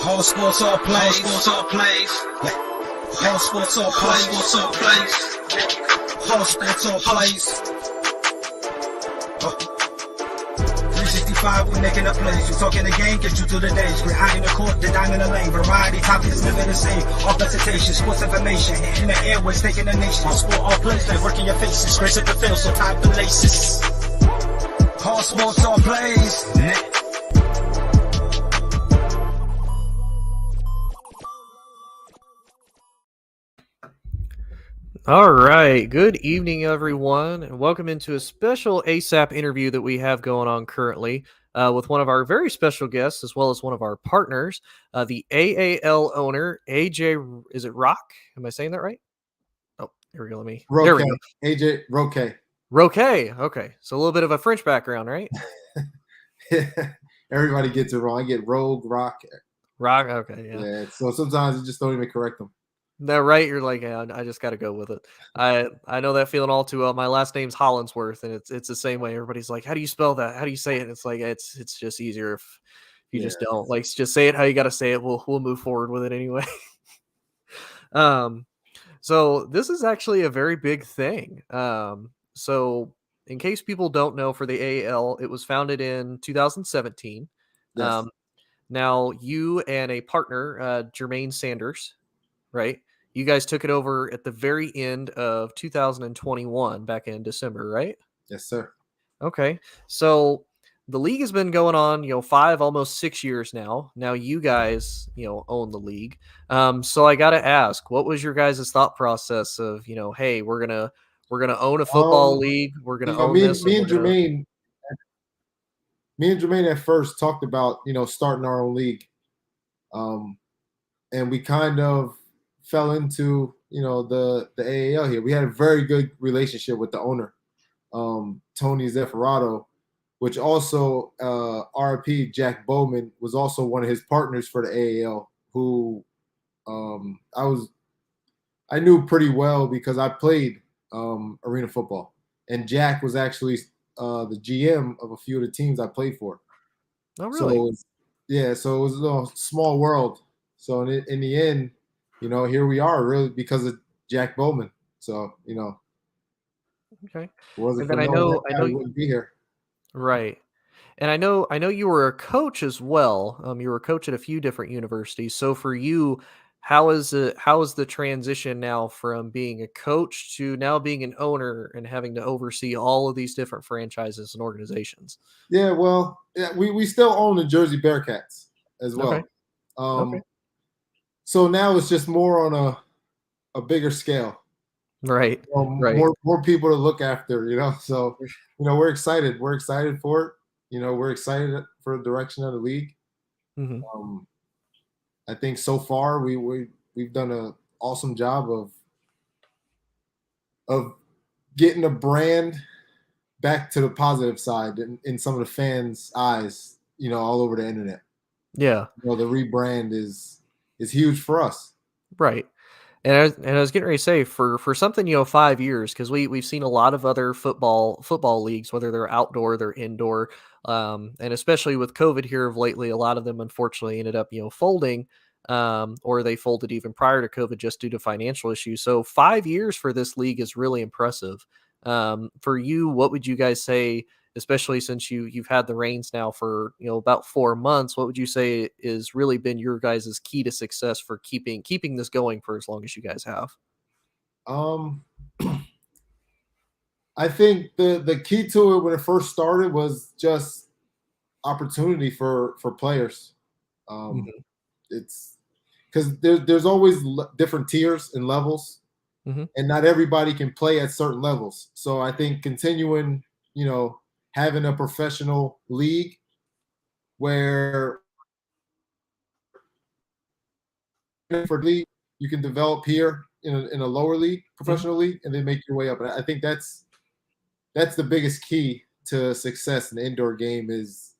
All sports, all plays. All sports, all plays. All sports, all plays. 365, we making up plays. We talking the game, get you through the days. We're high in the court, the dime in the lane. Variety topics never the same. All presentation, sports information. In the airways, taking the nation. All sport, all plays, like working your faces. Grace at the field, so tie the laces. All sports, all plays. All right. Good evening, everyone, and welcome into a special ASAP interview that we have going on currently with one of our very special guests, as well as one of our partners, the AAL owner, AJ. Is it Rock? Am I saying that right? Oh, here we go. Roque. There we go. AJ Roque. Roque. Okay. So a little bit of a French background, right? Everybody gets it wrong. I get Rogue, Rock. Rock. Okay. Yeah. So sometimes you just don't even correct them. No, right? You're like, yeah, I just got to go with it. I know that feeling all too well. My last name's Hollinsworth, and it's the same way. Everybody's like, how do you spell that? How do you say it? It's like it's just easier if you just don't just say it how you got to say it. We'll move forward with it anyway. So this is actually a very big thing. So in case people don't know, for the AAL, it was founded in 2017. Yes. Now you and a partner, Jermaine Sanders, right? You guys took it over at the very end of 2021, back in December, right? Yes, sir. Okay. So the league has been going on, 5, almost 6 years now. Now you guys, own the league. So I got to ask, what was your guys' thought process of, hey, we're gonna own a football league. We're gonna own this. Me and Jermaine at first talked about, starting our own league. And we kind of fell into, the AAL here. We had a very good relationship with the owner, Tony Zeffirato, which also RP Jack Bowman was also one of his partners for the AAL, who I knew pretty well because I played arena football, and Jack was actually the GM of a few of the teams I played for. Oh, really? So it was a small world. So in the end, here we are, really, because of Jack Bowman. So, Okay. Wasn't And then for I know we wouldn't be here. Right. And I know you were a coach as well. You were a coach at a few different universities. So for you, how is the transition now from being a coach to now being an owner and having to oversee all of these different franchises and organizations? Yeah, well, we still own the Jersey Bearcats as well. Okay. So now it's just more on a bigger scale. Right. Right. More people to look after, So, we're excited. We're excited for it. We're excited for the direction of the league. Mm-hmm. I think so far we've done an awesome job of getting a brand back to the positive side in some of the fans' eyes, all over the internet. Yeah. The rebrand is huge for us. Right. And I was getting ready to say, for something, 5 years, because we've seen a lot of other football leagues, whether they're outdoor, they're indoor, and especially with COVID here of lately, a lot of them unfortunately ended up, folding, or they folded even prior to COVID just due to financial issues. So 5 years for this league is really impressive. For you, what would you guys say, especially since you've had the reins now for about 4 months? What would you say is really been your guys' key to success for keeping this going for as long as you guys have? I think the key to it when it first started was just opportunity for players. It's because there's always different tiers and levels, and not everybody can play at certain levels. So I think continuing, having a professional league where for league you can develop here in a lower league, professional league, and then make your way up. And I think that's the biggest key to success in the indoor game is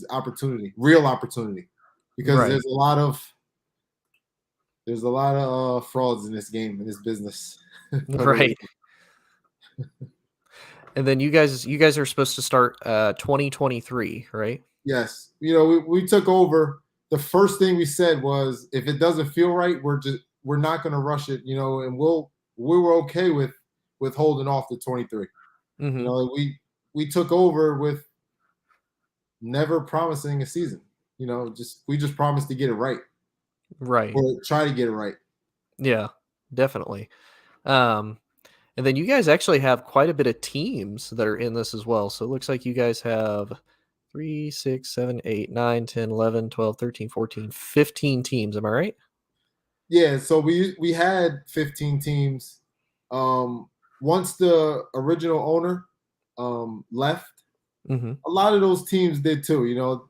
opportunity, real opportunity, because Right. there's a lot of frauds in this game, in this business. Right. And then you guys are supposed to start 2023, right? Yes. We took over the first thing we said was, if it doesn't feel right, we're not going to rush it, and we were okay with holding off the 23. Mm-hmm. We took over with never promising a season. We just promised to get it right. Right. Or try to get it right. Yeah, definitely. And then you guys actually have quite a bit of teams that are in this as well. So it looks like you guys have 3, 6, 7, 8, 9, 10, 11, 12, 13, 14, 15 teams. Am I right? Yeah, so we had 15 teams. Once the original owner left, Mm-hmm. a lot of those teams did too.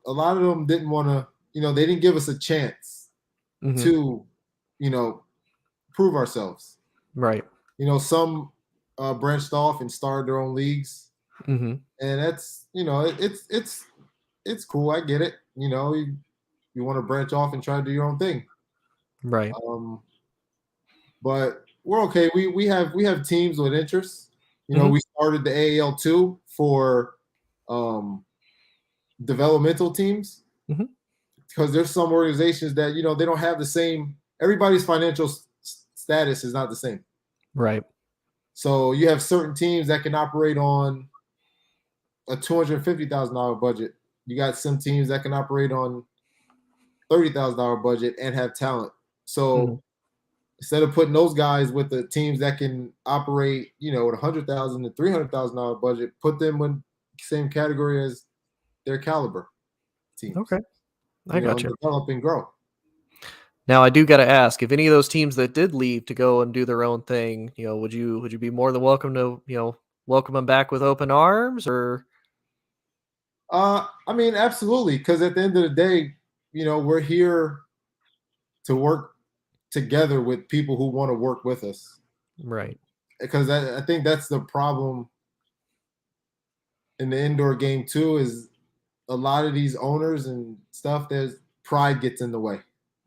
A lot of them didn't want to. They didn't give us a chance Mm-hmm. to, prove ourselves. Right. Some branched off and started their own leagues, Mm-hmm. and that's it's cool. I get it. You want to branch off and try to do your own thing. Right. But we're okay. We have teams with interests. Mm-hmm. We started the AAL 2 for developmental teams, Mhm. because there's some organizations that they don't have the same. Everybody's financial status is not the same. Right. So you have certain teams that can operate on a $250,000 budget. You got some teams that can operate on $30,000 budget and have talent. So Mhm. instead of putting those guys with the teams that can operate, with $100,000 to $300,000 budget, put them in the same category as their caliber teams. Okay. I got you. Develop and grow. Now I do got to ask, if any of those teams that did leave to go and do their own thing, would you be more than welcome to, welcome them back with open arms? Or I mean, absolutely, because at the end of the day, we're here to work together with people who want to work with us. right. Because I think that's the problem in the indoor game too, is a lot of these owners and stuff, there's pride gets in the way.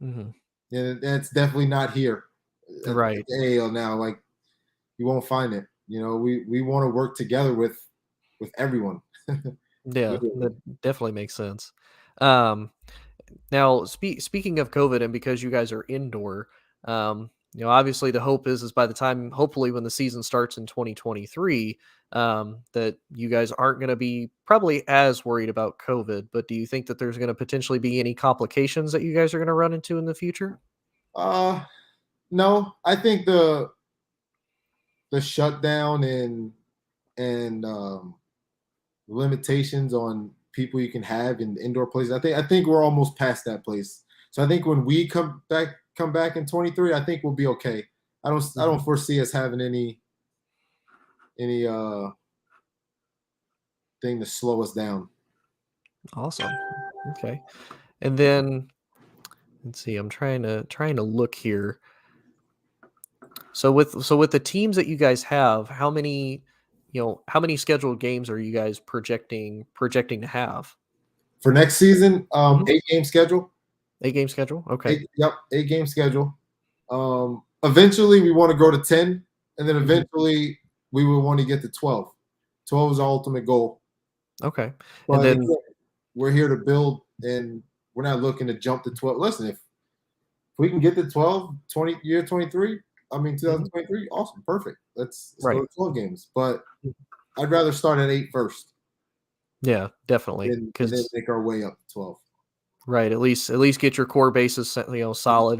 Mm-hmm. And that's definitely not here at Right. the AAL now. Like, you won't find it. We want to work together with everyone. Yeah, that definitely makes sense. Um, Now, speaking of COVID, and because you guys are indoor, obviously the hope is by the time, hopefully, when the season starts in 2023, that you guys aren't going to be probably as worried about COVID. But do you think that there's going to potentially be any complications that you guys are going to run into in the future? No, I think the shutdown and limitations on people you can have in indoor places, I think we're almost past that place. So I think when we come back in 23, I think we'll be okay. I don't foresee us having any thing to slow us down. Awesome. Okay. And then let's see. I'm trying to look here. So with the teams that you guys have, how many scheduled games are you guys projecting to have? For next season, Mhm. 8-game schedule. 8-game schedule? Okay. Yep, 8-game schedule. Eventually we want to go to 10, and then Mhm. eventually we will want to get to 12. 12 is our ultimate goal. Okay. But And then again, we're here to build, and we're not looking to jump to 12. Listen, if we can get to 12, 2023, I mean 2023, awesome, perfect. Let's right. go to 12 games. But I'd rather start at 8 first. Yeah, definitely. And then make our way up to 12. Right. At least get your core bases, solid,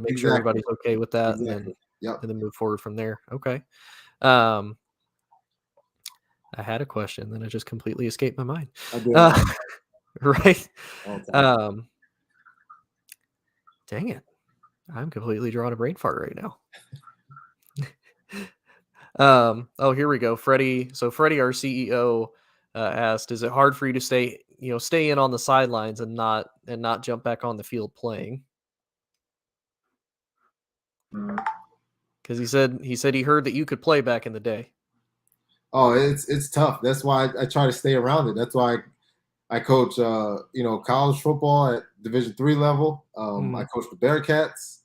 make sure Exactly. everybody's okay with that. Exactly. Yep. And then move forward from there. Okay. I had a question, then it just completely escaped my mind. I did. Right. All the time. Dang it. I'm completely drawing a brain fart right now. Oh, here we go. Freddie. So Freddie, our CEO, asked, "Is it hard for you to stay in on the sidelines and not jump back on the field playing?" Because he said he heard that you could play back in the day. Oh, it's tough. That's why I try to stay around it. That's why I coach, college football at Division III level. I coach the Bearcats.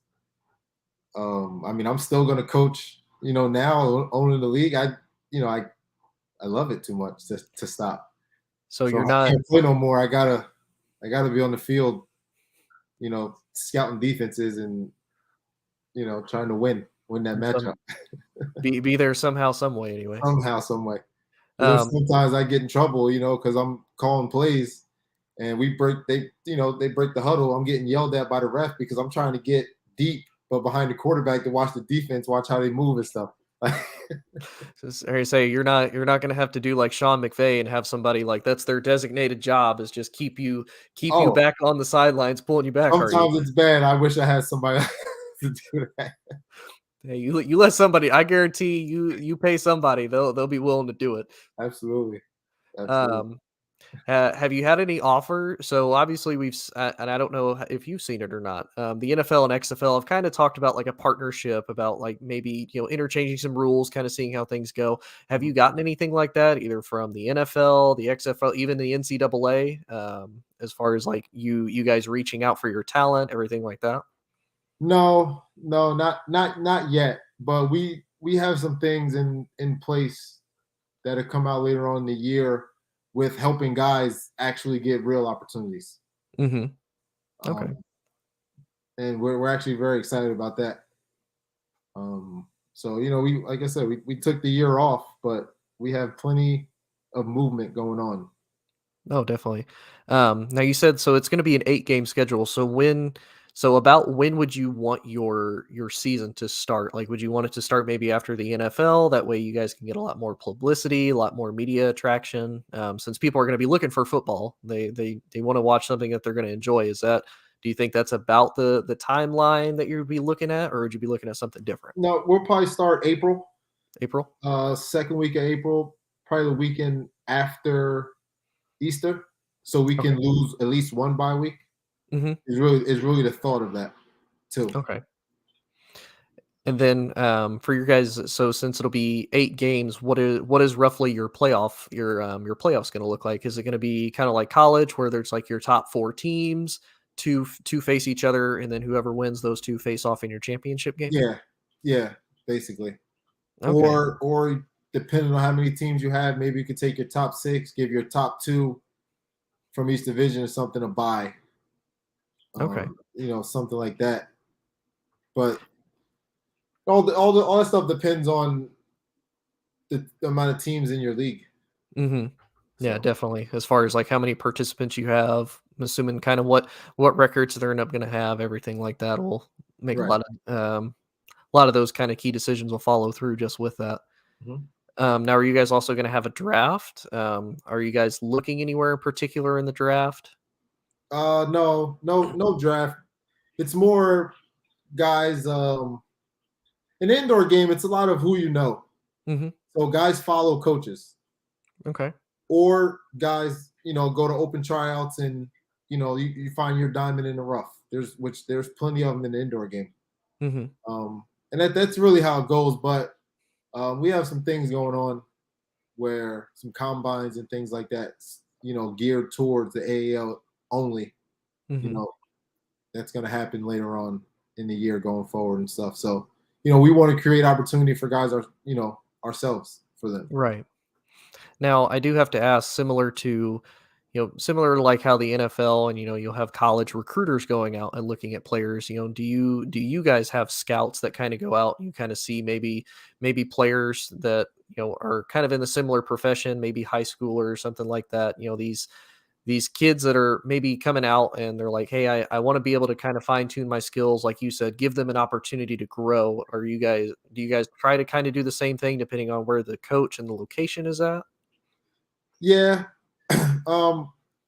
I mean, I'm still going to coach, now owning the league. I love it too much to stop. So you're not. I can't play no more. I gotta be on the field scouting defenses and trying to win that matchup be there somehow, some way, anyway. somehow, some way. There's sometimes I get in trouble, because I'm calling plays and they break the huddle. I'm getting yelled at by the ref because I'm trying to get deep, but behind the quarterback to watch the defense, watch how they move and stuff. I say you're not going to have to do like Sean McVay and have somebody like that's their designated job is just keep you back on the sidelines, pulling you back. Sometimes it's bad. I wish I had somebody to do that. Hey, you let somebody. I guarantee you pay somebody, they'll be willing to do it. Absolutely. Have you had any offer? So obviously and I don't know if you've seen it or not. The NFL and XFL have kind of talked about like a partnership about like maybe interchanging some rules, kind of seeing how things go. Have you gotten anything like that either from the NFL, the XFL, even the NCAA? As far as like you guys reaching out for your talent, everything like that. No, not yet. But we have some things in place that have come out later on in the year with helping guys actually get real opportunities. Mm-hmm. Okay. And we're actually very excited about that. So we, like I said, we took the year off, but we have plenty of movement going on. Oh, definitely. Now you said so it's going to be an 8-game schedule. So about when would you want your season to start? Like, would you want it to start maybe after the NFL? That way, you guys can get a lot more publicity, a lot more media attraction. Since people are going to be looking for football, they want to watch something that they're going to enjoy. Do you think that's about the timeline that you'd be looking at, or would you be looking at something different? No, we'll probably start April. April. Second week of April, probably the weekend after Easter, so we can lose at least one bye week. Mm-hmm. Is really the thought of that too. Okay. And then for your guys, so since it'll be 8 games, what is roughly your playoffs going to look like? Is it going to be kind of like college where there's like your top 4 teams to face each other, and then whoever wins those 2 face off in your championship game? Yeah, basically. Okay. Or depending on how many teams you have, maybe you could take your top 6, give your top 2 from each division or something a bye. Okay. Something like that. But all that stuff depends on the amount of teams in your league. Mm-hmm. Yeah, definitely. As far as like how many participants you have, I'm assuming kind of what records they're going to have, everything like that will make Right. a lot of those kind of key decisions will follow through just with that. Mm-hmm. Now, are you guys also going to have a draft? Are you guys looking anywhere in particular in the draft? No draft. It's more guys. An indoor game, it's a lot of who you know. Mm-hmm. So guys follow coaches. Okay. Or guys, go to open tryouts and you find your diamond in the rough. There's plenty of them in the indoor game. Mm-hmm. And that's really how it goes. But we have some things going on where some combines and things like that, geared towards the AAL only. Mm-hmm. That's going to happen later on in the year going forward and stuff. So, we want to create opportunity for guys, ourselves for them. Right. Now, I do have to ask, similar to like how the NFL and you'll have college recruiters going out and looking at players. Do you guys have scouts that kind of go out and you kind of see maybe players that are kind of in the similar profession, maybe high school or something like that? These kids that are maybe coming out and they're like, hey, I want to be able to kind of fine tune my skills, like you said, give them an opportunity to grow. Do you guys try to kind of do the same thing depending on where the coach and the location is at? Yeah.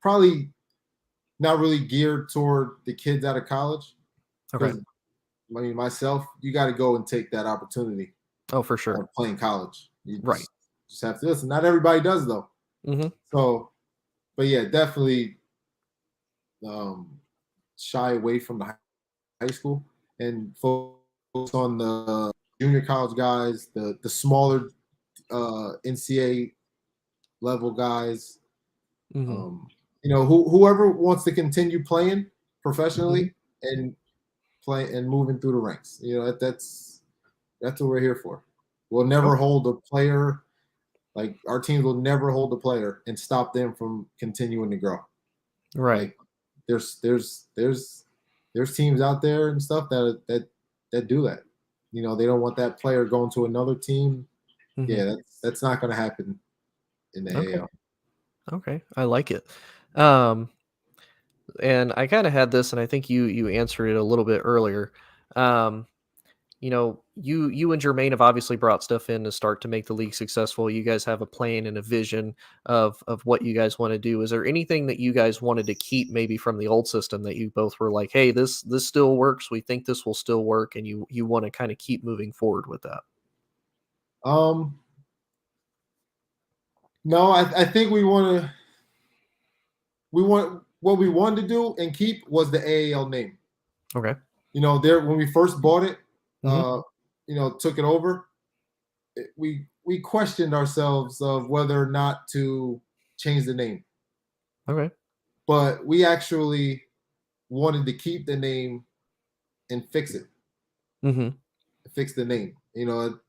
Probably not really geared toward the kids out of college. Okay. I mean, myself, you got to go and take that opportunity. Oh, for sure. Playing college. You right. Just have to listen. Not everybody does, though. Mm-hmm. So, but yeah, definitely shy away from the high school and focus on the junior college guys, the smaller NCAA level guys. Mm-hmm. Whoever wants to continue playing professionally mm-hmm. and play and moving through the ranks. That's what we're here for. We'll never hold a player, like our teams will never hold a player and stop them from continuing to grow. Right. Like, there's there's teams out there and stuff that do that. You know, they don't want that player going to another team. Mhm. Yeah, that's not going to happen in the Okay. AAL. Okay. I like it. And I kind of had this, and I think you answered it a little bit earlier. Um, you and Jermaine have obviously brought stuff in to start to make the league successful. You guys have a plan and a vision of what you guys want to do. Is there anything that you guys wanted to keep maybe from the old system that you both were like, hey, this still works. We think this will still work, and you want to kind of keep moving forward with that? No, I think we want what we wanted to do and keep was the AAL name. Okay. You know, there when we first bought it, Mhm. you know, took it over, we questioned ourselves of whether or not to change the name. Okay. But we actually wanted to keep the name and fix it, Mhm. fix the name. You know,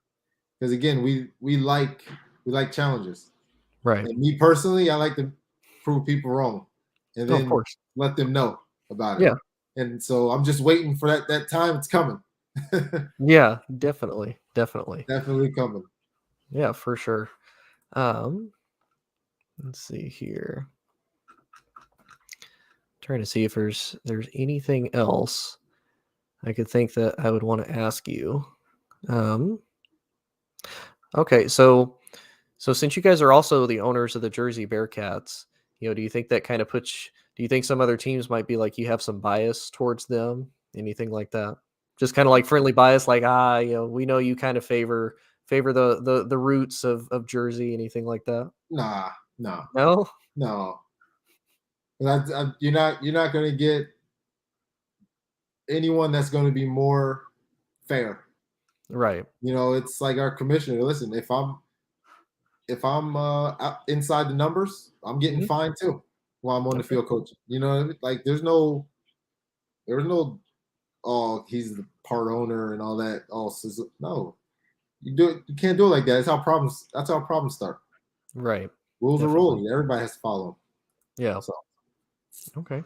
because again, we like challenges. Right. And me personally, I like to prove people wrong, and Oh, of then course. let them know about it. Yeah. And so I'm just waiting for that time. It's coming. Yeah. Definitely. Definitely. Definitely coming. Yeah, for sure. Um, let's see here. Trying to see if there's anything else I could think that I would want to ask you. Um, okay, so since you guys are also the owners of the Jersey Bearcats, do you think that kind of do you think some other teams might be like you have some bias towards them? Anything like that? Just kind of like friendly bias, like we know you kind of favor the roots of Jersey, anything like that? Nah, no, No? no. You're not going to get anyone that's going to be more fair. Right. You know, it's like our commissioner. Listen, if I'm inside the numbers, I'm getting Mhm. fined too while I'm on the Okay. field coaching. You know, what I mean? Like there's no oh he's the part owner and all that. Oh, so, no, you can't do it like that. That's how problems start. Right. Rules are Definitely. rules. Everybody has to follow them. Yeah. So Okay.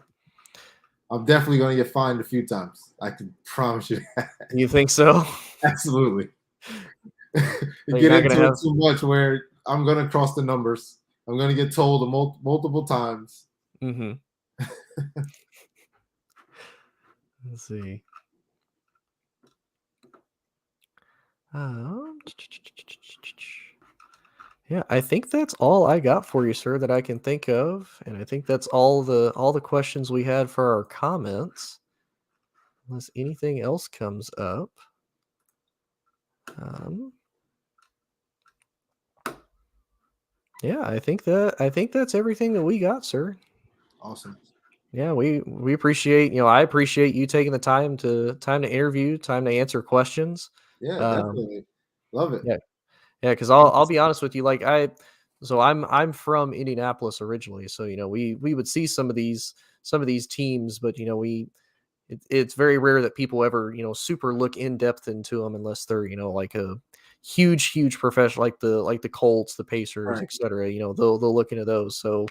I'm definitely going to get fined a few times. I can promise you that. You think so? Absolutely. You So you're get not gonna into it have. too much where I'm going to cross the numbers. I'm going to get told multiple times. Mm-hmm. Let's see. Um, yeah, I think that's all I got for you, sir, that I can think of, and I think that's all the questions we had for our comments. Unless anything else comes up. Um, yeah, I think that's everything that we got, sir. Awesome. Yeah, we appreciate, I appreciate you taking the time to interview, time to answer questions. Yeah, Um, definitely. Love it. yeah, yeah, because I'll be honest with you, like I'm from Indianapolis originally, so we would see some of these teams, but it's very rare that people ever super look in depth into them unless they're like a huge professional, like the Colts, the Pacers, Right. etc. They'll look into those. So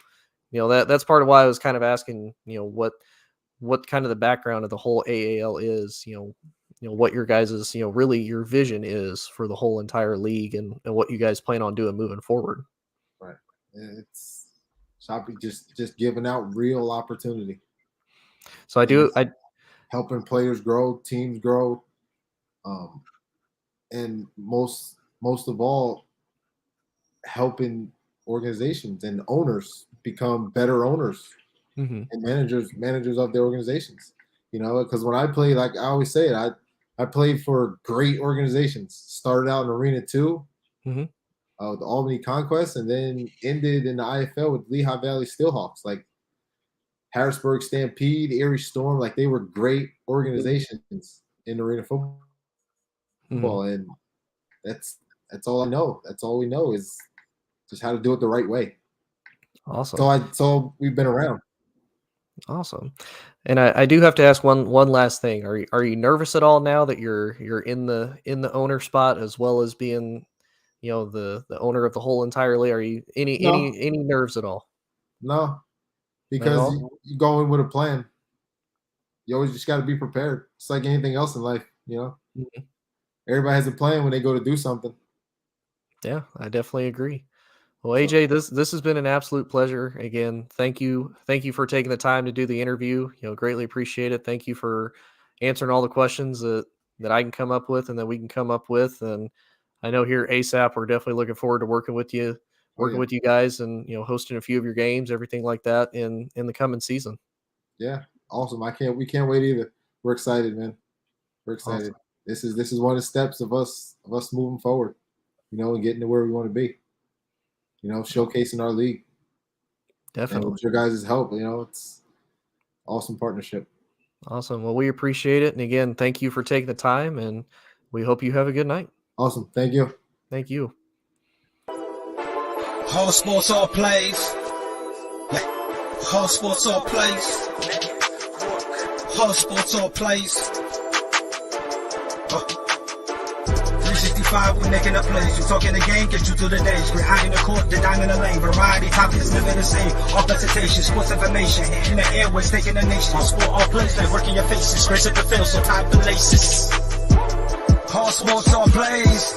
that's part of why I was kind of asking what kind of the background of the whole AAL is, what your guys's, really your vision is for the whole entire league, and what you guys plan on doing moving forward. Right. It's shopping just giving out real opportunity So I and do, I helping players grow, teams grow, um, and most of all, helping organizations and owners become better owners Mhm, and managers of their organizations. You know, because when I played, like I always say it, I played for great organizations. Started out in Arena 2, mhm, with the Albany Conquest, and then ended in the IFL with Lehigh Valley Steelhawks. Like Harrisburg Stampede, Erie Storm, like they were great organizations in arena football, mhm. and that's all I know. That's all we know is just how to do it the right way. Awesome. So we've been around. Awesome. And I do have to ask one last thing. Are you nervous at all now that you're in the owner spot, as well as being, the owner of the whole entirely? Are you any No, any nerves at all? no, Not at because all? you go in with a plan. you always just got to be prepared. It's like anything else in life, you know. Mhm. Everybody has a plan when they go to do something. Yeah, I definitely agree. Well, AJ, this has been an absolute pleasure. Again, thank you for taking the time to do the interview. Greatly appreciate it. Thank you for answering all the questions that I can come up with and that we can come up with. And I know here at ASAP, we're definitely looking forward to working with you, with you guys, and hosting a few of your games, everything like that in the coming season. Yeah, awesome. We can't wait either. We're excited, man. We're excited. Awesome. This is one of the steps of us moving forward, and getting to where we want to be. Showcasing our league. Definitely. And with your guys' help, it's awesome partnership. Awesome. Well, we appreciate it. And again, thank you for taking the time, and we hope you have a good night. Awesome. Thank you. Thank you. All sports, all plays. All sports, all plays. All sports, all plays. 365, we making a plays. You talking the game, get you through the days. We're high in the court, the dime in the lane. Variety, topics, living the same. All presentation, sports information. In the airways, taking the nation. All sport, all plays, like working your faces. Grace at the field, so tie the laces. All sports, all plays.